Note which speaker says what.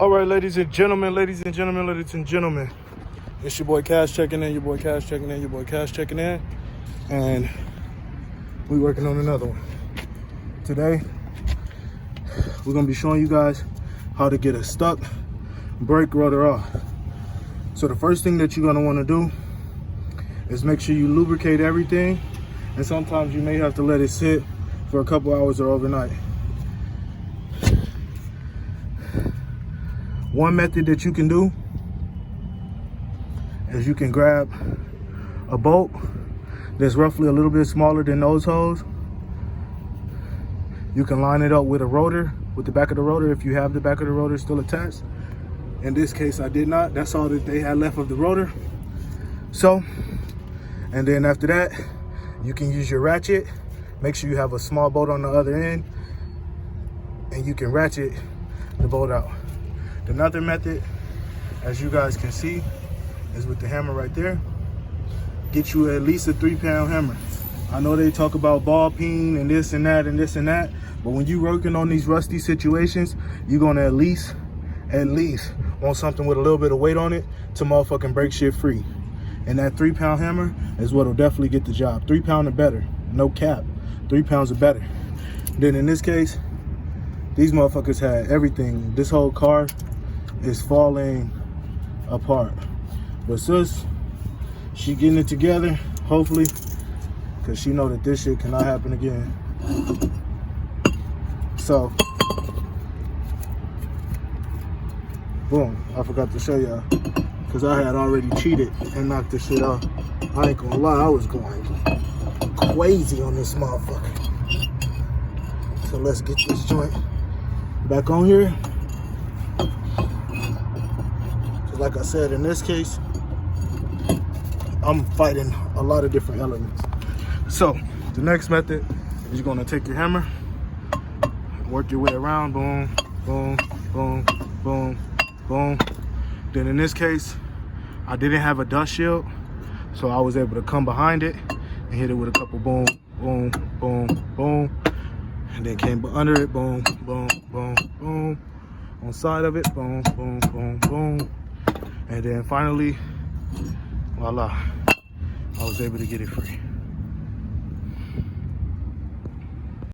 Speaker 1: All right, ladies and gentlemen, it's your boy Cash checking in, and we working on another one. Today, we're gonna be showing you guys how to get a stuck brake rotor off. So the first thing that you're gonna wanna do is make sure you lubricate everything, and sometimes you may have to let it sit for a couple hours or overnight. One method that you can do is you can grab a bolt that's roughly a little bit smaller than those holes. You can line it up with a rotor, with the back of the rotor if you have the back of the rotor still attached. In this case, I did not. That's all that they had left of the rotor. So, and then after that, you can use your ratchet. Make sure you have a small bolt on the other end, and you can ratchet the bolt out. Another method, as you guys can see, is with the hammer right there. Get you at least a 3-pound hammer. I know they talk about ball peen and this and that, but when you're working on these rusty situations, you're gonna at least want something with a little bit of weight on it to motherfucking break shit free. And that 3-pound hammer is what'll definitely get the job. 3 pound or better, no cap. 3 pounds or better. Then in this case, these motherfuckers had everything. This whole car is falling apart. But sis, she getting it together, hopefully, because she know that this shit cannot happen again. So, boom, I forgot to show y'all, because I had already cheated and knocked this shit off. I ain't gonna lie, I was going crazy on this motherfucker. So let's get this joint back on here. Like I said, in this case, I'm fighting a lot of different elements. So the next method is you're gonna take your hammer, work your way around, boom, boom, boom, boom, boom. Then in this case, I didn't have a dust shield, so I was able to come behind it and hit it with a couple boom, boom, boom, boom, and then came under it, boom, boom, boom, boom, on side of it, boom, boom, boom, boom. And then finally, voila, I was able to get it free.